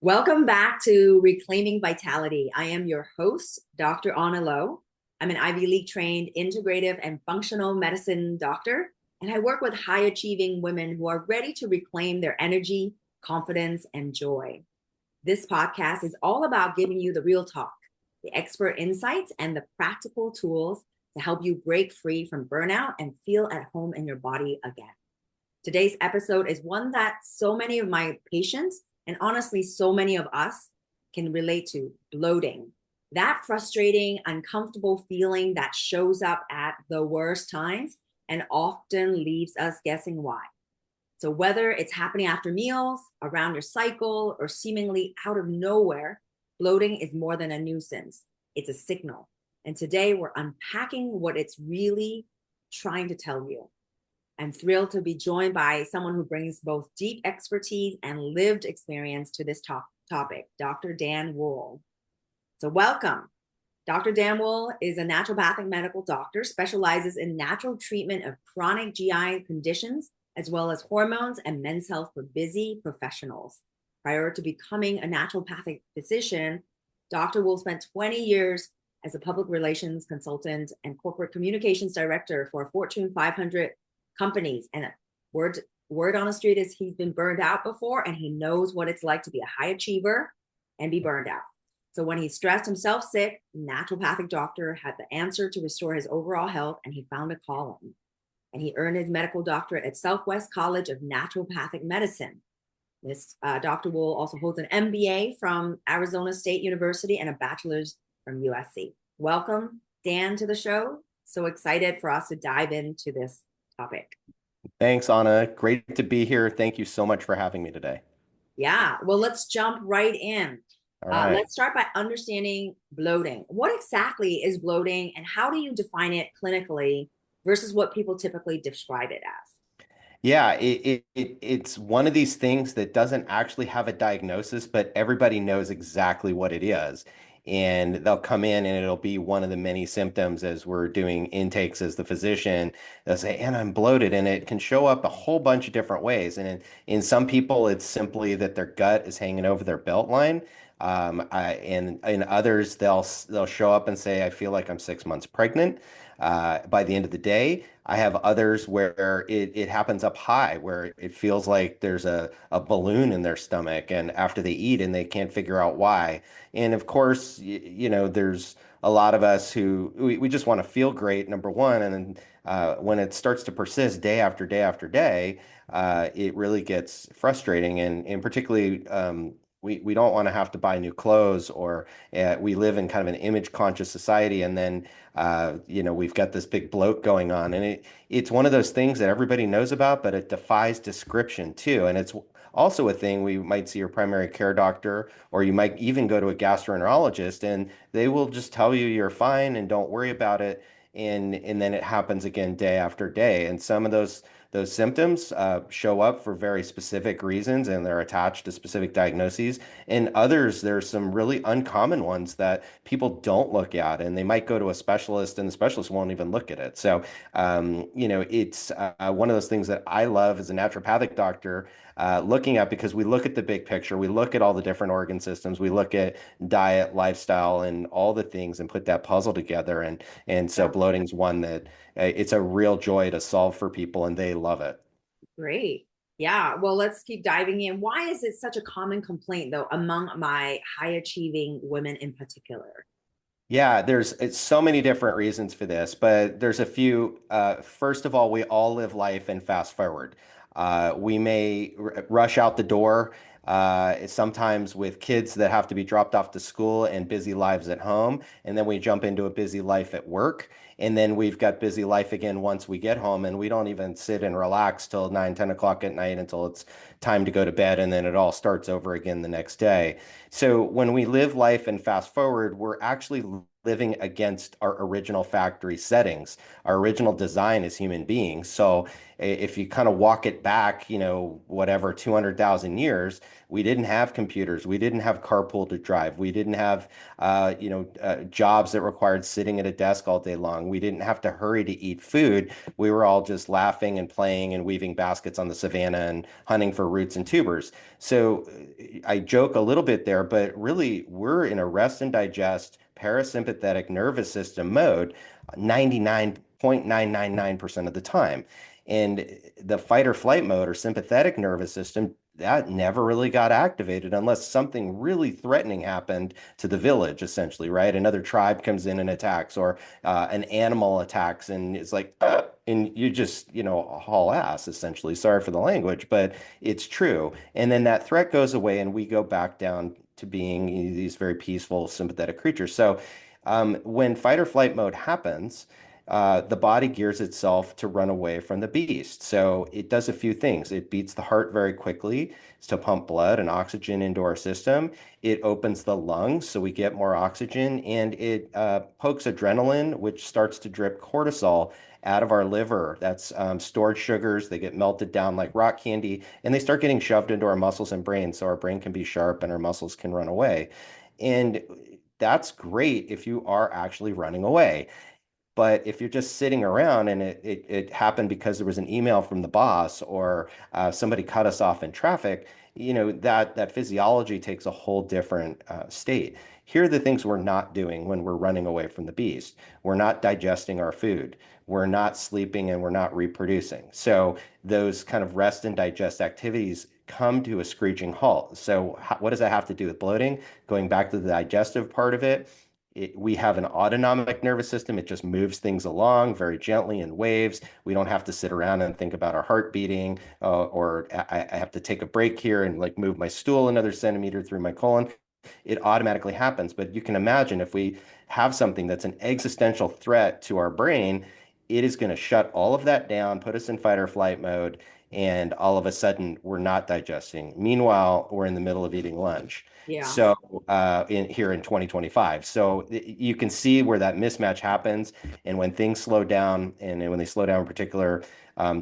Welcome back to Reclaiming Vitality. I am your host, Dr. Anna Lowe. I'm an Ivy League trained integrative and functional medicine doctor, and I work with high achieving women who are ready to reclaim their energy, confidence, and joy. This podcast is all about giving you the real talk, the expert insights, and the practical tools to help you break free from burnout and feel at home in your body again. Today's episode is one that so many of my patients and honestly, so many of us can relate to: bloating. That frustrating, uncomfortable feeling that shows up at the worst times and often leaves us guessing why. So, whether it's happening after meals, around your cycle, or seemingly out of nowhere, bloating is more than a nuisance. It's a signal. And today we're unpacking what it's really trying to tell you. I'm thrilled to be joined by someone who brings both deep expertise and lived experience to this topic, Dr. Dan Wool. So welcome. Dr. Dan Wool is a naturopathic medical doctor, specializes in natural treatment of chronic GI conditions, as well as hormones and men's health for busy professionals. Prior to becoming a naturopathic physician, Dr. Wool spent 20 years as a public relations consultant and corporate communications director for a Fortune 500 companies. And word on the street is he's been burned out before, and he knows what it's like to be a high achiever and be burned out. So when he stressed himself sick, naturopathic doctor had the answer to restore his overall health, and he found a calling. And he earned his medical doctorate at Southwest College of Naturopathic Medicine. This Dr. Wool also holds an MBA from Arizona State University and a bachelor's from USC. Welcome, Dan, to the show. So excited for us to dive into this topic. Thanks, Anna. Great to be here. Thank you so much for having me today. Yeah, well, let's jump right in. All right. Let's start by understanding bloating. What exactly is bloating, and how do you define it clinically versus what people typically describe it as? Yeah, it's one of these things that doesn't actually have a diagnosis, but everybody knows exactly what it is. And they'll come in and it'll be one of the many symptoms as we're doing intakes as the physician. They'll say, and I'm bloated, and it can show up a whole bunch of different ways. And in some people, it's simply that their gut is hanging over their belt line. And in others, they'll show up and say, I feel like I'm 6 months pregnant. By the end of the day, I have others where it happens up high, where it feels like there's a balloon in their stomach, and after they eat and they can't figure out why. And of course, there's a lot of us who we just want to feel great, number one. And then when it starts to persist day after day after day, it really gets frustrating. And particularly, we don't want to have to buy new clothes, or we live in kind of an image conscious society. And then we've got this big bloat going on, and it's one of those things that everybody knows about, but it defies description too. And it's also a thing we might see your primary care doctor, or you might even go to a gastroenterologist, and they will just tell you you're fine and don't worry about it. And then it happens again day after day. And some of those symptoms show up for very specific reasons, and they're attached to specific diagnoses. And others, there's some really uncommon ones that people don't look at, and they might go to a specialist, and the specialist won't even look at it. So, it's one of those things that I love as a naturopathic doctor, looking at, because we look at the big picture, we look at all the different organ systems, we look at diet, lifestyle, and all the things, and put that puzzle together. And so Yeah, bloating's one that it's a real joy to solve for people, and they love it. great. Yeah, well, let's keep diving in. Why is it such a common complaint, though, among my high achieving women in particular? Yeah, it's so many different reasons for this, but there's a few. First of all, we all live life and fast forward. We may rush out the door, sometimes with kids that have to be dropped off to school and busy lives at home. And then we jump into a busy life at work. And then we've got busy life again once we get home, and we don't even sit and relax till 9, 10 o'clock at night until it's time to go to bed. And then it all starts over again the next day. So when we live life and fast forward, we're actually living against our original factory settings, our original design as human beings. So if you kind of walk it back, whatever, 200,000 years, we didn't have computers. We didn't have carpool to drive. We didn't have, jobs that required sitting at a desk all day long. We didn't have to hurry to eat food. We were all just laughing and playing and weaving baskets on the savannah and hunting for roots and tubers. So I joke a little bit there, but really we're in a rest and digest parasympathetic nervous system mode 99.999% of the time. And the fight or flight mode or sympathetic nervous system, that never really got activated unless something really threatening happened to the village, essentially, right? Another tribe comes in and attacks, or an animal attacks, and it's like, and you just, haul ass, essentially. Sorry for the language, but it's true. And then that threat goes away, and we go back down to being these very peaceful, sympathetic creatures. So when fight or flight mode happens, the body gears itself to run away from the beast. So it does a few things. It beats the heart very quickly to pump blood and oxygen into our system. It opens the lungs so we get more oxygen, and it pokes adrenaline, which starts to drip cortisol out of our liver. That's stored sugars. They get melted down like rock candy, and they start getting shoved into our muscles and brain so our brain can be sharp and our muscles can run away. And that's great if you are actually running away. But if you're just sitting around and it happened because there was an email from the boss, or somebody cut us off in traffic, that physiology takes a whole different state. Here are the things we're not doing when we're running away from the beast. We're not digesting our food. We're not sleeping, and we're not reproducing. So those kind of rest and digest activities come to a screeching halt. So what does that have to do with bloating? Going back to the digestive part of it, we have an autonomic nervous system. It just moves things along very gently in waves. We don't have to sit around and think about our heart beating, or I have to take a break here and like move my stool another centimeter through my colon. It automatically happens. But you can imagine if we have something that's an existential threat to our brain, it is going to shut all of that down, put us in fight or flight mode, and all of a sudden we're not digesting. Meanwhile, we're in the middle of eating lunch. Yeah. So in 2025. So you can see where that mismatch happens. And when things slow down, and when they slow down in particular,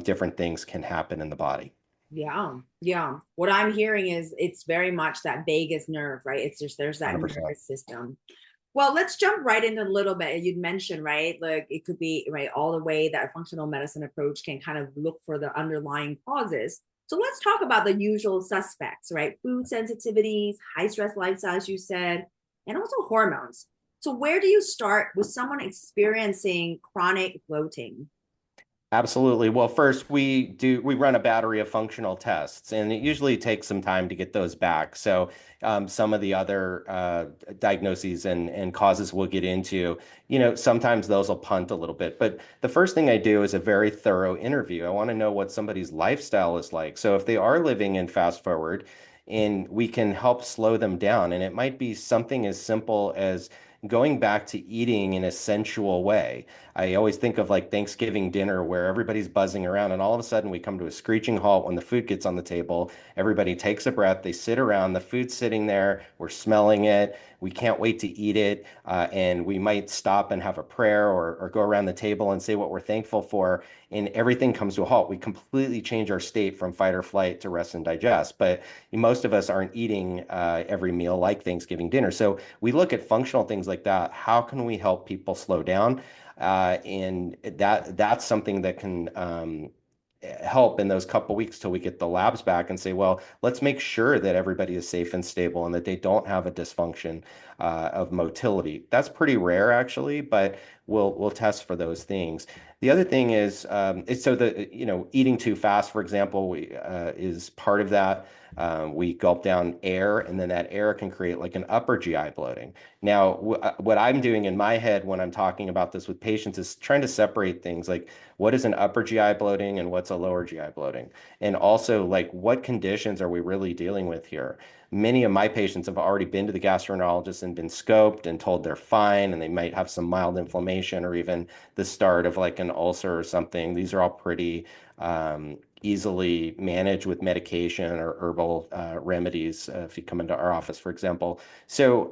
different things can happen in the body. Yeah. Yeah. What I'm hearing is it's very much that vagus nerve, right? It's just there's that 100%. nervous system. Well, let's jump right in a little bit. You'd mentioned, right? Like it could be, right, all the way that functional medicine approach can kind of look for the underlying causes. So let's talk about the usual suspects, right? Food sensitivities, high stress lifestyles, you said, and also hormones. So where do you start with someone experiencing chronic bloating? Absolutely. Well, first we run a battery of functional tests, and it usually takes some time to get those back. So some of the other diagnoses and causes we'll get into, sometimes those will punt a little bit. But the first thing I do is a very thorough interview. I want to know what somebody's lifestyle is like. So if they are living in fast forward, and we can help slow them down, and it might be something as simple as going back to eating in a sensual way. I always think of like Thanksgiving dinner where everybody's buzzing around, and all of a sudden we come to a screeching halt when the food gets on the table. Everybody takes a breath, they sit around, the food's sitting there, we're smelling it, we can't wait to eat it, and we might stop and have a prayer, or go around the table and say what we're thankful for, and everything comes to a halt. We completely change our state from fight or flight to rest and digest. But most of us aren't eating every meal like Thanksgiving dinner. So we look at functional things like that. How can we help people slow down? And that's something that can help in those couple weeks till we get the labs back and say, well, let's make sure that everybody is safe and stable and that they don't have a dysfunction of motility. That's pretty rare actually, but we'll test for those things. The other thing is so the eating too fast, for example, is part of that. We gulp down air, and then that air can create like an upper GI bloating. Now, what I'm doing in my head when I'm talking about this with patients is trying to separate things like what is an upper GI bloating and what's a lower GI bloating, and also like what conditions are we really dealing with here. Many of my patients have already been to the gastroenterologist and been scoped and told they're fine, and they might have some mild inflammation or even the start of like an ulcer or something. These are all pretty easily manage with medication or herbal remedies if you come into our office, for example. So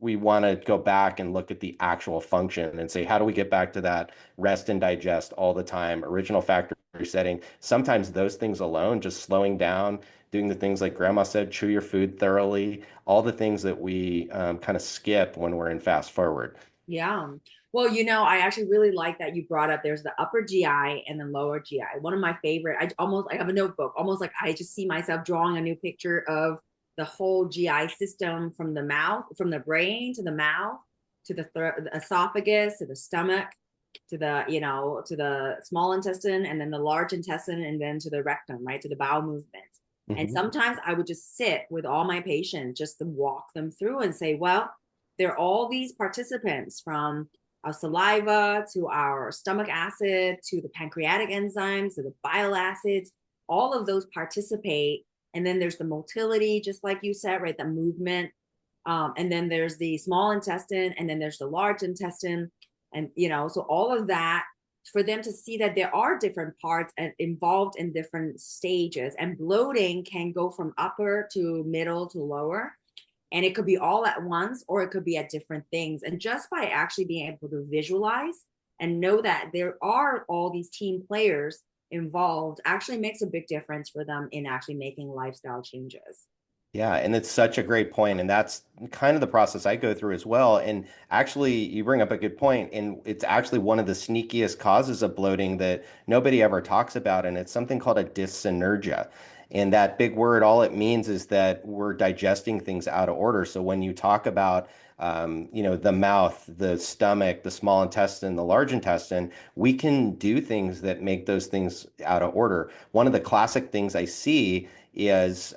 we want to go back and look at the actual function and say, how do we get back to that rest and digest all the time, original factory setting? Sometimes those things alone, just slowing down, doing the things like grandma said, chew your food thoroughly, all the things that we kind of skip when we're in fast forward. Yeah. Well, I actually really like that you brought up there's the upper GI and the lower GI. One of my favorite, I have a notebook, almost like I just see myself drawing a new picture of the whole GI system from the mouth, from the brain to the mouth, to the esophagus, to the stomach, to the small intestine, and then the large intestine, and then to the rectum, right? To the bowel movement. And Mhm. sometimes I would just sit with all my patients just to walk them through and say, well, there are all these participants from our saliva to our stomach acid to the pancreatic enzymes to the bile acids. All of those participate. And then there's the motility, just like you said, right? The movement. And then there's the small intestine, and then there's the large intestine. And, so all of that for them to see that there are different parts and involved in different stages. And bloating can go from upper to middle to lower, and it could be all at once or it could be at different things. And just by actually being able to visualize and know that there are all these team players involved actually makes a big difference for them in actually making lifestyle changes. Yeah, and it's such a great point, and that's kind of the process I go through as well. And actually, you bring up a good point, and it's actually one of the sneakiest causes of bloating that nobody ever talks about, and it's something called a dyssynergia. And that big word, all it means is that we're digesting things out of order. So when you talk about, the mouth, the stomach, the small intestine, the large intestine, we can do things that make those things out of order. One of the classic things I see is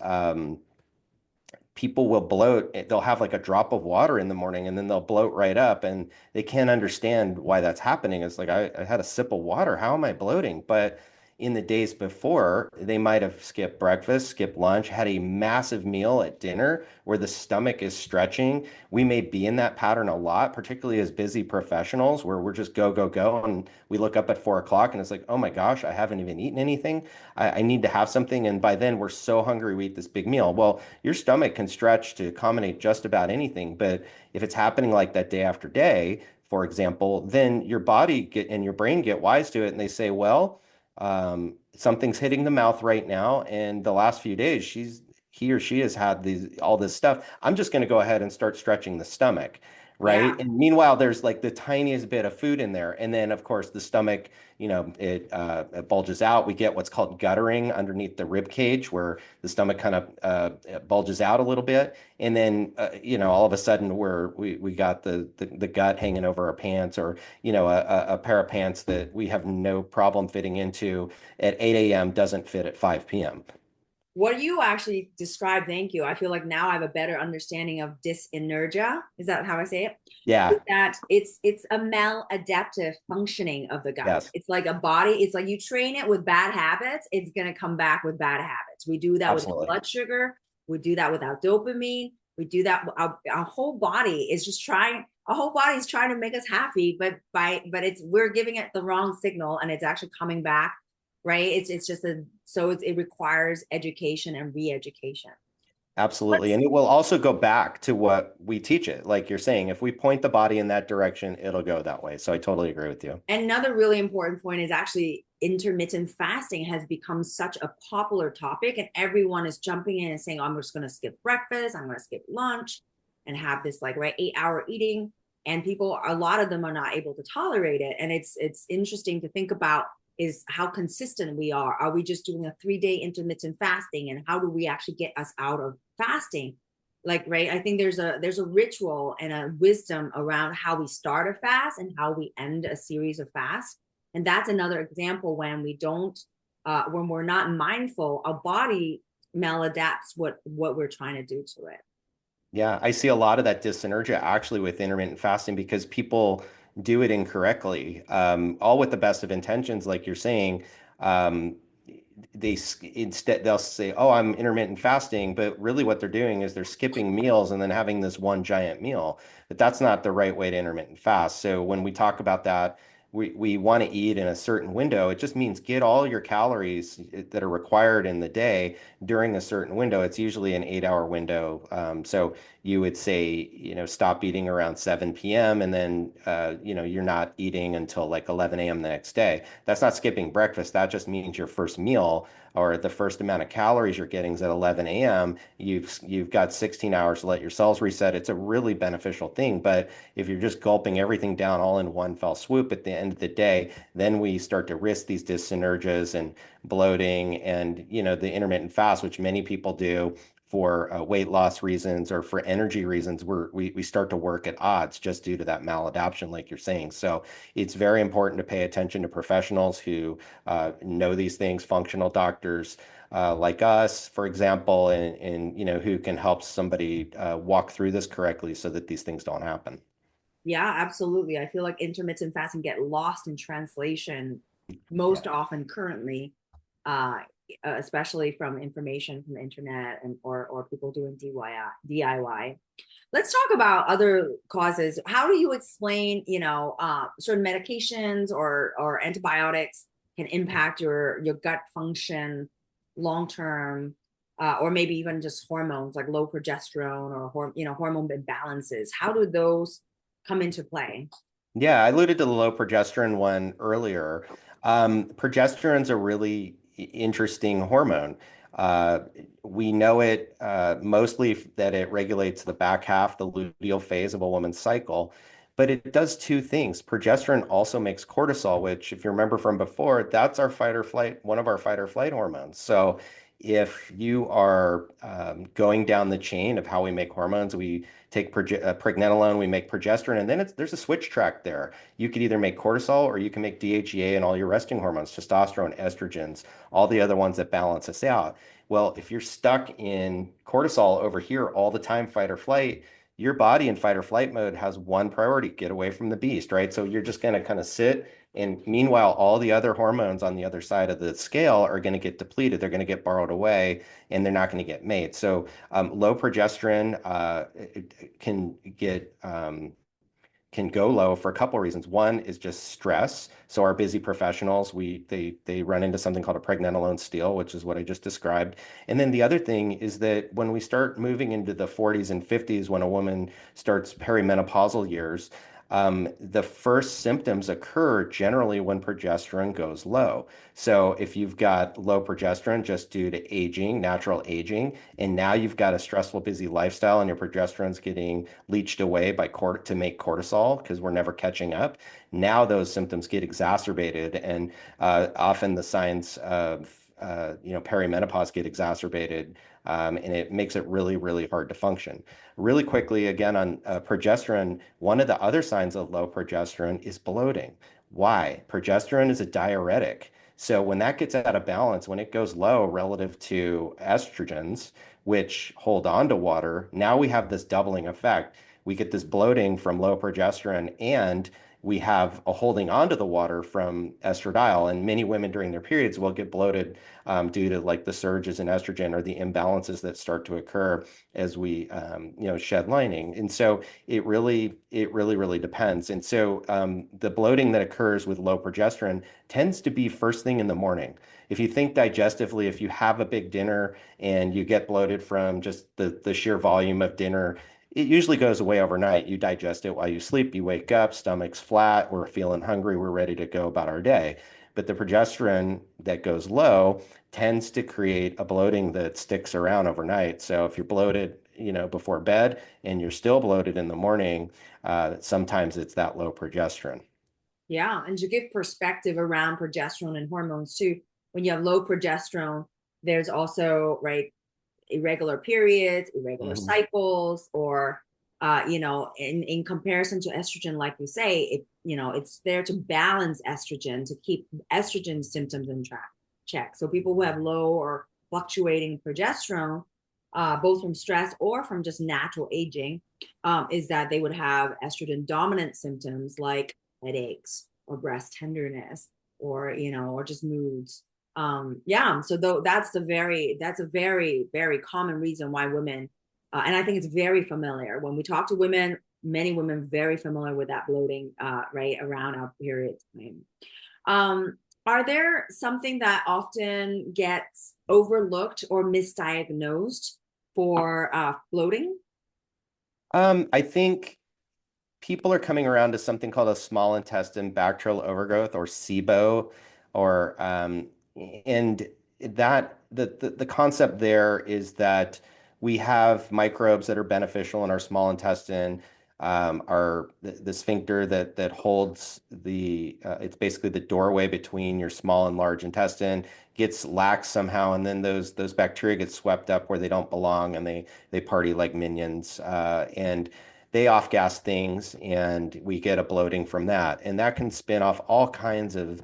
people will bloat. They'll have like a drop of water in the morning and then they'll bloat right up and they can't understand why that's happening. It's like, I had a sip of water. How am I bloating? But in the days before, they might have skipped breakfast, skipped lunch, had a massive meal at dinner where the stomach is stretching. We may be in that pattern a lot, particularly as busy professionals where we're just go, go, go. And we look up at 4 o'clock and it's like, oh my gosh, I haven't even eaten anything. I need to have something. And by then we're so hungry, we eat this big meal. Well, your stomach can stretch to accommodate just about anything. But if it's happening like that day after day, for example, then your and your brain get wise to it and they say, well, something's hitting the mouth right now. And the last few days, he or she has had all this stuff. I'm just going to go ahead and start stretching the stomach. Right. Yeah. And meanwhile, there's like the tiniest bit of food in there. And then, of course, the stomach, it bulges out. We get what's called guttering underneath the rib cage, where the stomach kind of bulges out a little bit, and then all of a sudden we got the gut hanging over our pants, or a pair of pants that we have no problem fitting into at 8 a.m. doesn't fit at 5 p.m. What you actually described, thank you. I feel like now I have a better understanding of dyssynergia. Is that how I say it? Yeah. Is that it's a maladaptive functioning of the gut. Yes. It's like a body, it's like you train it with bad habits, it's gonna come back with bad habits. We do that with Absolutely. blood sugar, we do that without dopamine, we do that our whole body is just trying our whole body is trying to make us happy, but it's we're giving it the wrong signal and it's actually coming back, right? It's just it requires education and re-education. Absolutely. Let's And it will also go back to what we teach it. Like you're saying, if we point the body in that direction, it'll go that way. So I totally agree with you. Another really important point is actually intermittent fasting has become such a popular topic, and everyone is jumping in and saying, oh, I'm just going to skip breakfast, I'm going to skip lunch and have this like right 8 hour eating. And people, a lot of them are not able to tolerate it. And it's interesting to think about is how consistent we are. Are we just doing a 3 day intermittent fasting? And how do we actually get us out of fasting? Like, right, I think there's a ritual and a wisdom around how we start a fast and how we end a series of fasts. And that's another example when we don't when we're not mindful, our body maladapts what we're trying to do to it. Yeah, I see a lot of that dyssynergia actually with intermittent fasting because people do it incorrectly, all with the best of intentions, like you're saying. Um, instead they'll say, "Oh, I'm intermittent fasting," but really what they're doing is they're skipping meals and then having this one giant meal. But that's not the right way to intermittent fast. So when we talk about that, we want to eat in a certain window. It just means get all your calories that are required in the day during a certain window. It's usually an 8 hour window. So you would say, stop eating around 7 p.m. and then, you're not eating until like 11 a.m. the next day. That's not skipping breakfast. That just means your first meal or the first amount of calories you're getting is at 11 a.m. You've got 16 hours to let your cells reset. It's a really beneficial thing. But if you're just gulping everything down all in one fell swoop at the end of the day, then we start to risk these dyssynergias and bloating and the intermittent fast, which many people do for weight loss reasons or for energy reasons, we start to work at odds just due to that maladaptation, like you're saying. So it's very important to pay attention to professionals who know these things, functional doctors like us, for example, and who can help somebody walk through this correctly so that these things don't happen. Yeah, absolutely. I feel like intermittent fasting get lost in translation Yeah. most often currently, uh, especially from information from the internet and or people doing DIY. Let's talk about other causes. How do you explain, certain medications or antibiotics can impact your gut function long term, or maybe even just hormones like low progesterone or hormone imbalances? How do those come into play? Yeah, I alluded to the low progesterone one earlier. Progesterone's a really interesting hormone. Uh, we know it mostly that it regulates the back half, the luteal phase of a woman's cycle, but it does two things. Progesterone also makes cortisol, which, if you remember from before, that's our fight or flight, one of our fight or flight hormones. So if you are going down the chain of how we make hormones, we take pregnenolone, we make progesterone, and then there's a switch track there. You could either make cortisol or you can make DHEA and all your resting hormones, testosterone, estrogens, all the other ones that balance us out. Well, if you're stuck in cortisol over here all the time, fight or flight, your body in fight or flight mode has one priority, get away from the beast, right? So you're just going to kind of sit. And meanwhile, all the other hormones on the other side of the scale are going to get depleted. They're going to get borrowed away and they're not going to get made. So low progesterone it can go low for a couple of reasons. One is just stress. So our busy professionals, they run into something called a pregnenolone steal, which is what I just described. And then the other thing is that when we start moving into the 40s and 50s, when a woman starts perimenopausal years, the first symptoms occur generally when progesterone goes low. So if you've got low progesterone just due to aging, natural aging, and now you've got a stressful, busy lifestyle and your progesterone's getting leached away by to make cortisol because we're never catching up. Now those symptoms get exacerbated, and often the signs of perimenopause get exacerbated, and it makes it really, really hard to function. Really quickly, again, on progesterone, one of the other signs of low progesterone is bloating. Why? Progesterone is a diuretic. So when that gets out of balance, when it goes low relative to estrogens, which hold on to water, now we have this doubling effect. We get this bloating from low progesterone, and we have a holding onto the water from estradiol. And many women during their periods will get bloated due to like the surges in estrogen or the imbalances that start to occur as we, shed lining. And so it really depends. And so the bloating that occurs with low progesterone tends to be first thing in the morning. If you think digestively, if you have a big dinner and you get bloated from just the sheer volume of dinner, it usually goes away overnight. You digest it while you sleep, you wake up, stomach's flat, we're feeling hungry, we're ready to go about our day. But the progesterone that goes low tends to create a bloating that sticks around overnight. So if you're bloated, before bed and you're still bloated in the morning, sometimes it's that low progesterone. Yeah, and to give perspective around progesterone and hormones too, when you have low progesterone, there's also right irregular periods, irregular Mhm. cycles, or in comparison to estrogen, like you say, it's there to balance estrogen to keep estrogen symptoms in check. So people who have low or fluctuating progesterone, both from stress or from just natural aging, is that they would have estrogen dominant symptoms like headaches or breast tenderness or just moods. Yeah, so though that's a very very common reason why women, and I think it's very familiar when we talk to women many women very familiar with that bloating, right around our period time. Um, are there something that often gets overlooked or misdiagnosed for bloating? I think people are coming around to something called a small intestine bacterial overgrowth or SIBO, or and that the concept there is that we have microbes that are beneficial in our small intestine. Our the sphincter that holds it's basically the doorway between your small and large intestine gets lax somehow, and then those bacteria get swept up where they don't belong, and they party like minions, and they off gas things, and we get a bloating from that, and that can spin off all kinds of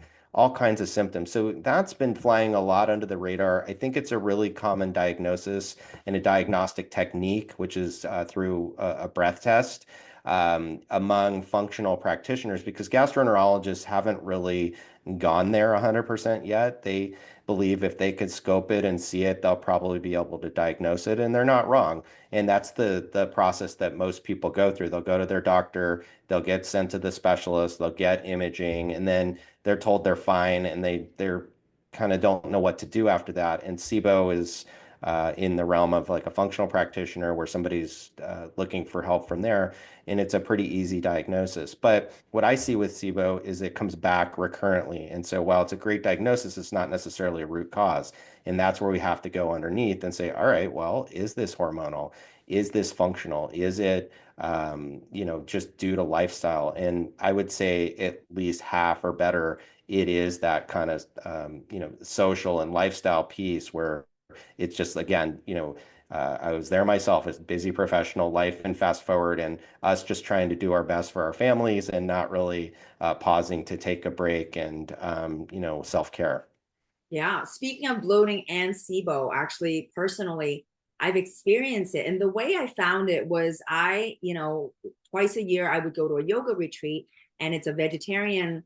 symptoms. So that's been flying a lot under the radar. I think it's a really common diagnosis and a diagnostic technique, which is through a breath test among functional practitioners, because gastroenterologists haven't really gone there 100% yet. They believe if they could scope it and see it, they'll probably be able to diagnose it, and they're not wrong. And that's the process that most people go through. They'll go to their doctor, they'll get sent to the specialist, they'll get imaging, and then they're told they're fine, and they're kind of don't know what to do after that. And SIBO is in the realm of like a functional practitioner where somebody's looking for help from there, and it's a pretty easy diagnosis. But what I see with SIBO is it comes back recurrently, and so while it's a great diagnosis, it's not necessarily a root cause. And that's where we have to go underneath and say, all right, well, is this hormonal? Is this functional? Is it, just due to lifestyle? And I would say at least half or better, it is that kind of, social and lifestyle piece where it's just, again, I was there myself as busy professional life and fast forward, and us just trying to do our best for our families and not really pausing to take a break and, self-care. Yeah. Speaking of bloating and SIBO, actually, personally, I've experienced it. And the way I found it was twice a year I would go to a yoga retreat, and it's a vegetarian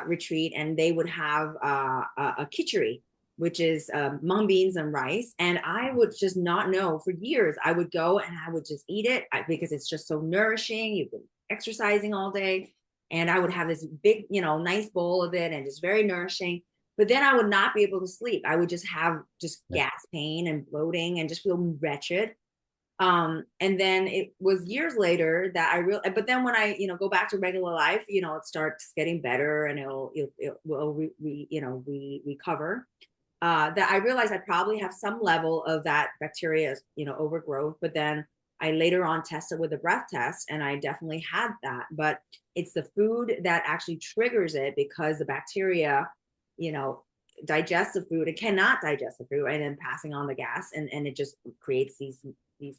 retreat, and they would have a khichdi, which is mung beans and rice. And I would just not know for years. I would go and I would just eat it because it's just so nourishing. You've been exercising all day. And I would have this big, nice bowl of it and just very nourishing, but then I would not be able to sleep. I would just have just Yeah. gas pain and bloating and just feel wretched. And then it was years later that I really, but then when I, go back to regular life, it starts getting better, and it will, we recover. That I realized I probably have some level of that bacteria, overgrowth, but then I later on tested with a breath test, and I definitely had that. But it's the food that actually triggers it, because the bacteria, you know, digests the food. It cannot digest the food, and then passing on the gas, and it just creates these.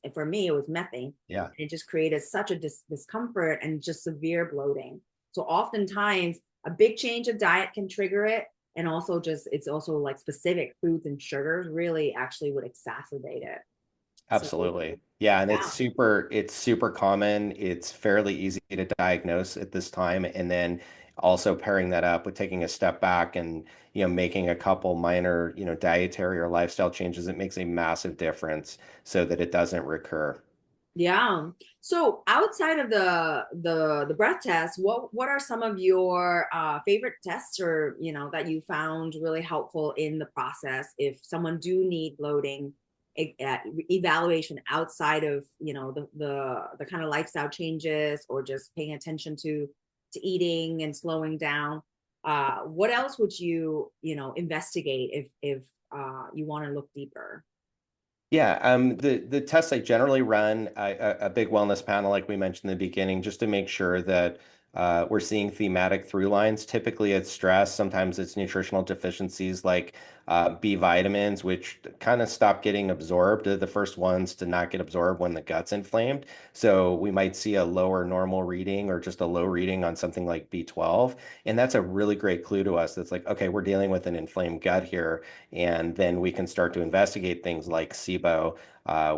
And for me, it was methane. Yeah. It just created such a discomfort and just severe bloating. So oftentimes, a big change of diet can trigger it, and also just it's also like specific foods and sugars really actually would exacerbate it. So Absolutely. Yeah, and yeah. it's super common. It's fairly easy to diagnose at this time. And then also pairing that up with taking a step back and, making a couple minor, dietary or lifestyle changes, it makes a massive difference so that it doesn't recur. Yeah. So outside of the breath test, what are some of your favorite tests, or that you found really helpful in the process if someone do need bloating evaluation outside of the kind of lifestyle changes, or just paying attention to eating and slowing down? What else would investigate if you want to look deeper? Yeah, the tests I generally run a big wellness panel, like we mentioned in the beginning, just to make sure that we're seeing thematic through lines. Typically, it's stress. Sometimes it's nutritional deficiencies like B vitamins, which kind of stop getting absorbed. They're the first ones to not get absorbed when the gut's inflamed. So we might see a lower normal reading or just a low reading on something like B12, and that's a really great clue to us. That's like, okay, we're dealing with an inflamed gut here, and then we can start to investigate things like SIBO,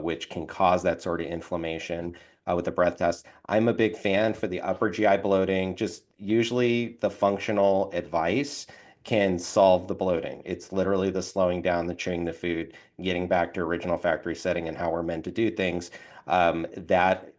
which can cause that sort of inflammation with the breath test. I'm a big fan for the upper GI bloating. Just usually the functional advice can solve the bloating. It's literally the slowing down, the chewing the food, getting back to original factory setting and how we're meant to do things. That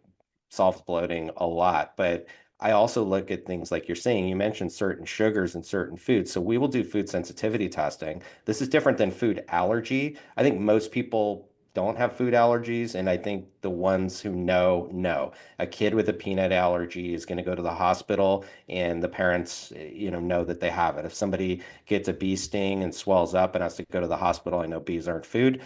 solves bloating a lot. But I also look at things like you're saying, you mentioned certain sugars and certain foods. So we will do food sensitivity testing. This is different than food allergy. I think most people don't have food allergies, and I think the ones who know. A kid with a peanut allergy is going to go to the hospital, and the parents, know that they have it. If somebody gets a bee sting and swells up and has to go to the hospital, I know bees aren't food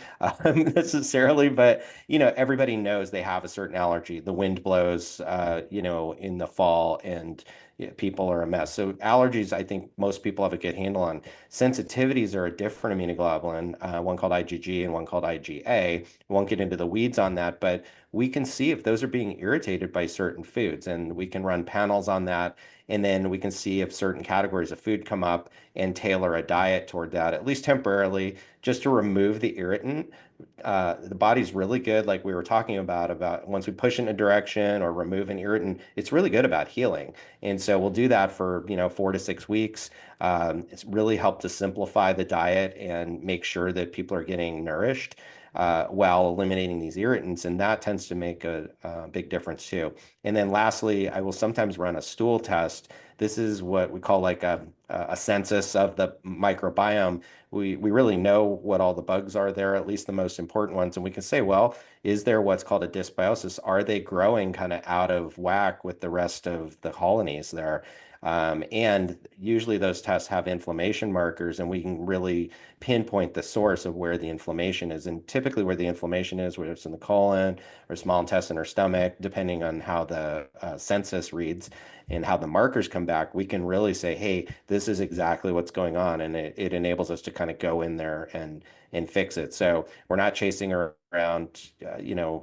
necessarily, but everybody knows they have a certain allergy. The wind blows, in the fall, and yeah, people are a mess. So allergies, I think most people have a good handle on. Sensitivities are a different immunoglobulin, one called IgG and one called IgA. Won't get into the weeds on that, but we can see if those are being irritated by certain foods, and we can run panels on that. And then we can see if certain categories of food come up and tailor a diet toward that, at least temporarily, just to remove the irritant. The body's really good, like we were talking about once we push in a direction or remove an irritant, it's really good about healing. And so we'll do that for 4 to 6 weeks. It's really helped to simplify the diet and make sure that people are getting nourished while eliminating these irritants, and that tends to make a big difference too. And then lastly, I will sometimes run a stool test. This is what we call like a census of the microbiome. We really know what all the bugs are there, at least the most important ones, and we can say, well, is there what's called a dysbiosis? Are they growing kind of out of whack with the rest of the colonies there? And usually those tests have inflammation markers, and we can really pinpoint the source of where the inflammation is. And typically, where the inflammation is, whether it's in the colon or small intestine or stomach, depending on how the census reads and how the markers come back, we can really say, hey, this is exactly what's going on. And it enables us to kind of go in there and fix it. So we're not chasing around,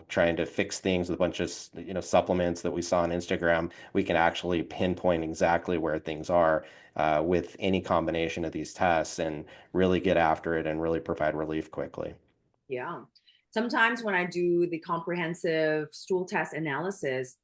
trying to fix things with a bunch of, supplements that we saw on Instagram. We can actually pinpoint exactly where things are with any combination of these tests and really get after it and really provide relief quickly. Yeah. Sometimes when I do the comprehensive stool test analysis,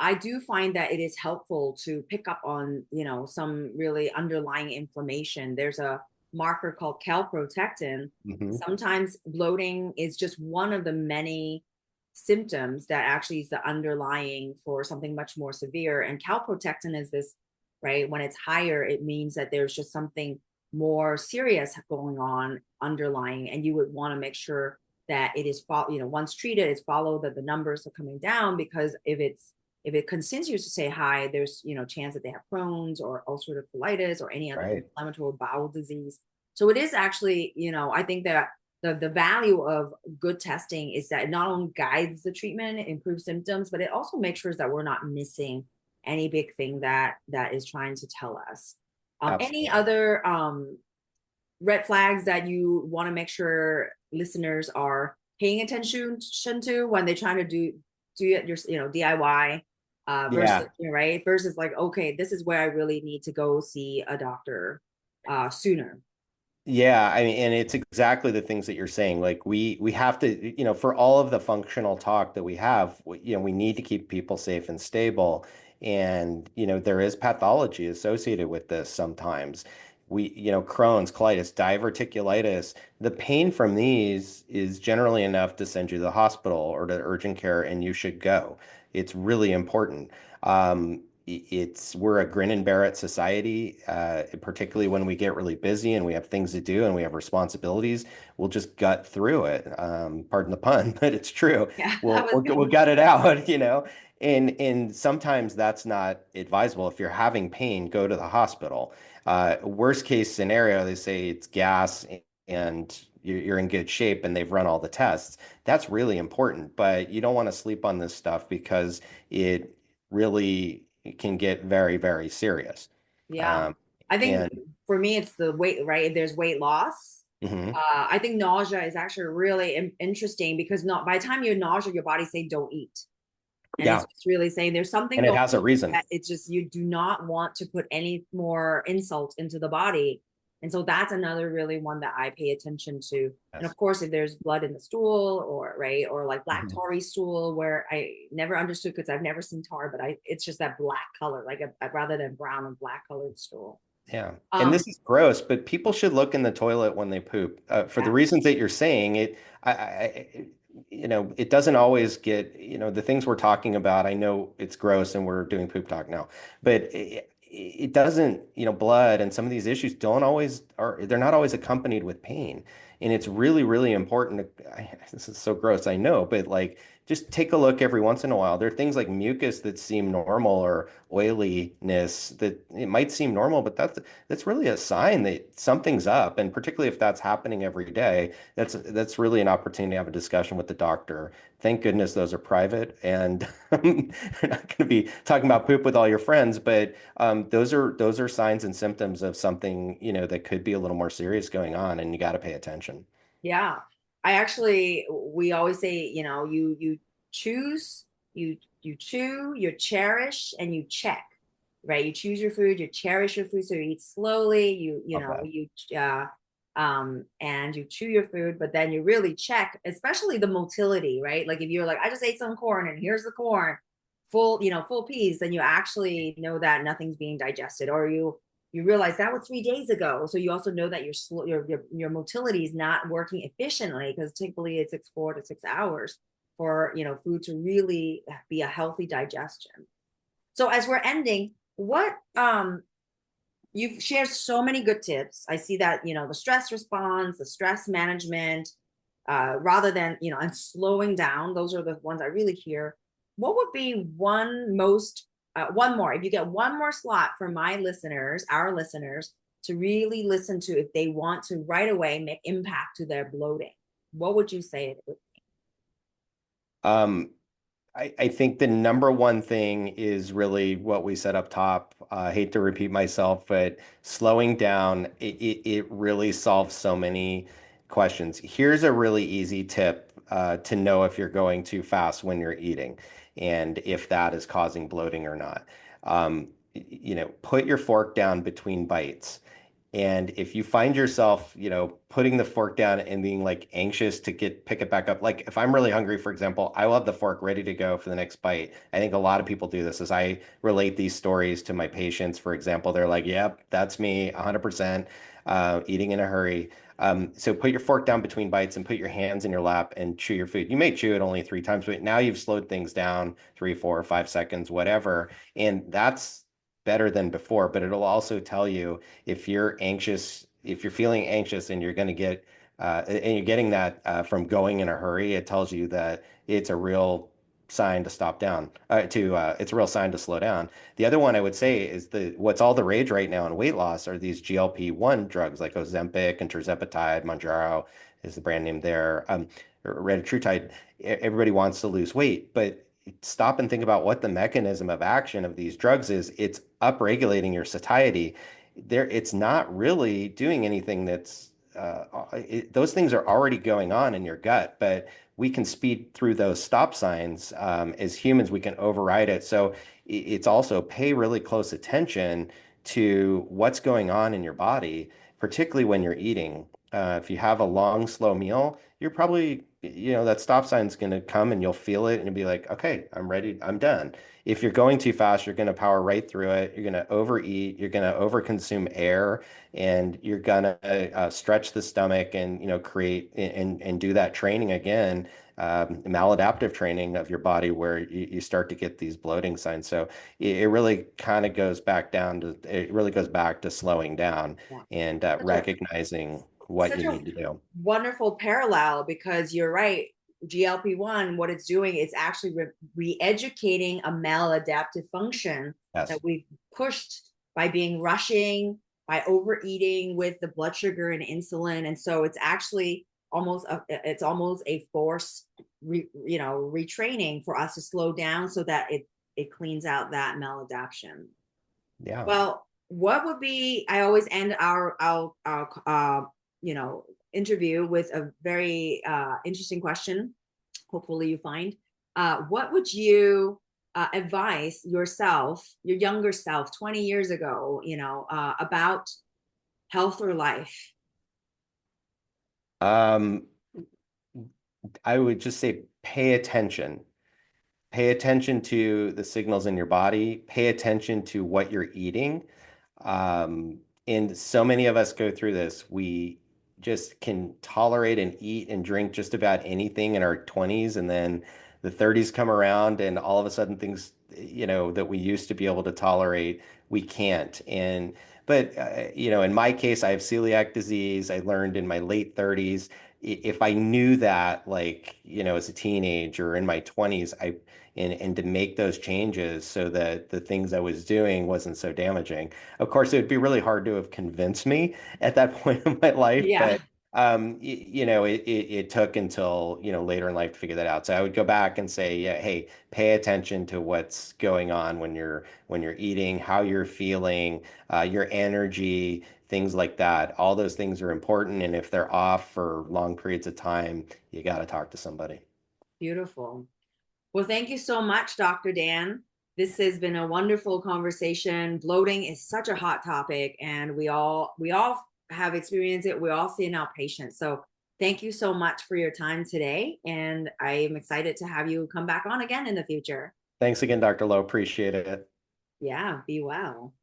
I do find that it is helpful to pick up on, some really underlying inflammation. There's a marker called calprotectin. Hmm. Sometimes bloating is just one of the many symptoms that actually is the underlying for something much more severe. And calprotectin is this, right? When it's higher, it means that there's just something more serious going on underlying, and you would want to make sure that it is, once treated, it's follow that the numbers are coming down, because if it continues to stay high, there's chance that they have Crohn's or ulcerative colitis or any other Right. inflammatory bowel disease. So it is actually, I think that the value of good testing is that it not only guides the treatment, it improves symptoms, but it also makes sure that we're not missing any big thing that is trying to tell us. Any Absolutely. other red flags that you want to make sure listeners are paying attention to when they're trying to do it your DIY versus Yeah. right versus like, okay, this is where I really need to go see a doctor sooner. Yeah, I mean, and it's exactly the things that you're saying. Like we have to, for all of the functional talk that we have, we need to keep people safe and stable. And, there is pathology associated with this sometimes. Crohn's, colitis, diverticulitis, the pain from these is generally enough to send you to the hospital or to urgent care, and you should go. It's really important. We're a grin and bear it society, particularly when we get really busy and we have things to do and we have responsibilities. We'll just gut through it. Pardon the pun, but it's true. Yeah, I We'll was we'll, gonna. we'll gut it out, And sometimes that's not advisable. If you're having pain, go to the hospital. Worst case scenario, they say it's gas and you're in good shape and they've run all the tests. That's really important, but you don't want to sleep on this stuff because it really can get very, very serious. Yeah, Um, I think and for me it's the weight, right? If there's weight loss, mhm. I think nausea is actually really interesting, because not by the time you're nausea, your body say don't eat. And it's Yeah, just really saying there's something and it going has a on reason. that it's just you do not want to put any more insult into the body. And so that's another really one that I pay attention to. And of Yes. course, if there's blood in the stool, or right, or like black Mhm. tarry stool, where I never understood because I've never seen tar, but it's just that black color, like rather than brown and black colored stool. Yeah. And Um, this is gross, but people should look in the toilet when they poop for the yeah, reasons that you're saying. it doesn't always get, the things we're talking about. I know it's gross and we're doing poop talk now, but it doesn't, blood and some of these issues don't always they're not always accompanied with pain. And it's really, really important this is so gross, I know, but like just take a look every once in a while. There are things like mucus that seem normal or oiliness that it might seem normal, but that's really a sign that something's up. And particularly if that's happening every day, that's really an opportunity to have a discussion with the doctor. Thank goodness those are private, and you're not going to be talking about poop with all your friends. But those are signs and symptoms of something that could be a little more serious going on, and you got to pay attention. Yeah. We always say, you choose, you chew, you cherish, and you check, right? You choose your food, you cherish your food, so you eat slowly, Love that. and you chew your food, but then you really check, especially the motility, right? Like if you're like, I just ate some corn and here's the corn, full peas, then you actually know that nothing's being digested, or you realize that was 3 days ago. So you also know that your motility is not working efficiently, because typically it takes 4 to 6 hours for food to really be a healthy digestion. So as we're ending, what you've shared so many good tips. I see that the stress response, the stress management, rather than and slowing down. Those are the ones I really hear. What would be one more? If you get one more slot for my listeners, our listeners, to really listen to, if they want to right away make impact to their bloating, what would you say it would? Um, I think the number one thing is really what we said up top. I hate to repeat myself, but slowing down, it really solves so many questions. Here's a really easy tip to know if you're going too fast when you're eating and if that is causing bloating or not. Put your fork down between bites. And if you find yourself, putting the fork down and being like anxious to pick it back up, like if I'm really hungry, for example, I will have the fork ready to go for the next bite. I think a lot of people do this as I relate these stories to my patients. For example, they're like, yep, that's me, 100%, eating in a hurry. So put your fork down between bites and put your hands in your lap and chew your food. You may chew it only 3 times, but now you've slowed things down 3, 4, 5 seconds, whatever. And that's better than before, but it'll also tell you if you're feeling anxious and you're going to get, and you're getting that from going in a hurry, it tells you that it's a real sign to stop down, it's a real sign to slow down. The other one I would say is what's all the rage right now in weight loss are these GLP-1 drugs like Ozempic and tirzepatide, Mounjaro is the brand name there, retatrutide. Everybody wants to lose weight, but stop and think about what the mechanism of action of these drugs is. It's upregulating your satiety. It's not really doing anything those things are already going on in your gut, but we can speed through those stop signs. As humans, we can override it. So it's also pay really close attention to what's going on in your body, particularly when you're eating. If you have a long, slow meal, you're probably, that stop sign's going to come and you'll feel it and you'll be like, okay, I'm ready, I'm done. If you're going too fast, you're going to power right through it. You're going to overeat, you're going to overconsume air, and you're going to stretch the stomach and, create and do that training again, maladaptive training of your body where you start to get these bloating signs. So it really kind of goes back down to, it really goes back to slowing down Yeah. and Such a recognizing what such you a need to do. wonderful parallel, because you're right. GLP-1, what it's doing, it's actually re-educating a maladaptive function that Yes. we've pushed by being rushing, by overeating with the blood sugar and insulin. And so it's almost a force retraining for us to slow down, so that it cleans out that maladaptation. Yeah. Well, what would be? I always end our interview with a very interesting question. Hopefully, you find. What would you advise yourself, your younger self, 20 years ago? About health or life. Um, I would just say pay attention. Pay attention to the signals in your body. Pay attention to what you're eating. And so many of us go through this. just can tolerate and eat and drink just about anything in our 20s, and then the 30s come around and all of a sudden things, that we used to be able to tolerate, we can't. But in my case, I have celiac disease. I learned in my late 30s. If I knew that, like, as a teenager or in my 20s, and to make those changes so that the things I was doing wasn't so damaging. Of course, it would be really hard to have convinced me at that point in my life, Yeah, but it took until, later in life to figure that out. So I would go back and say, yeah, hey, pay attention to what's going on when you're eating, how you're feeling, your energy, things like that. All those things are important, and if they're off for long periods of time, you got to talk to somebody. beautiful. Well, thank you so much, Dr. Dan. This has been a wonderful conversation. Bloating is such a hot topic, and we all have experienced it. We all see it in our patients. So thank you so much for your time today. And I am excited to have you come back on again in the future. Thanks again, Dr. Lowe. Appreciate it. Yeah, be well.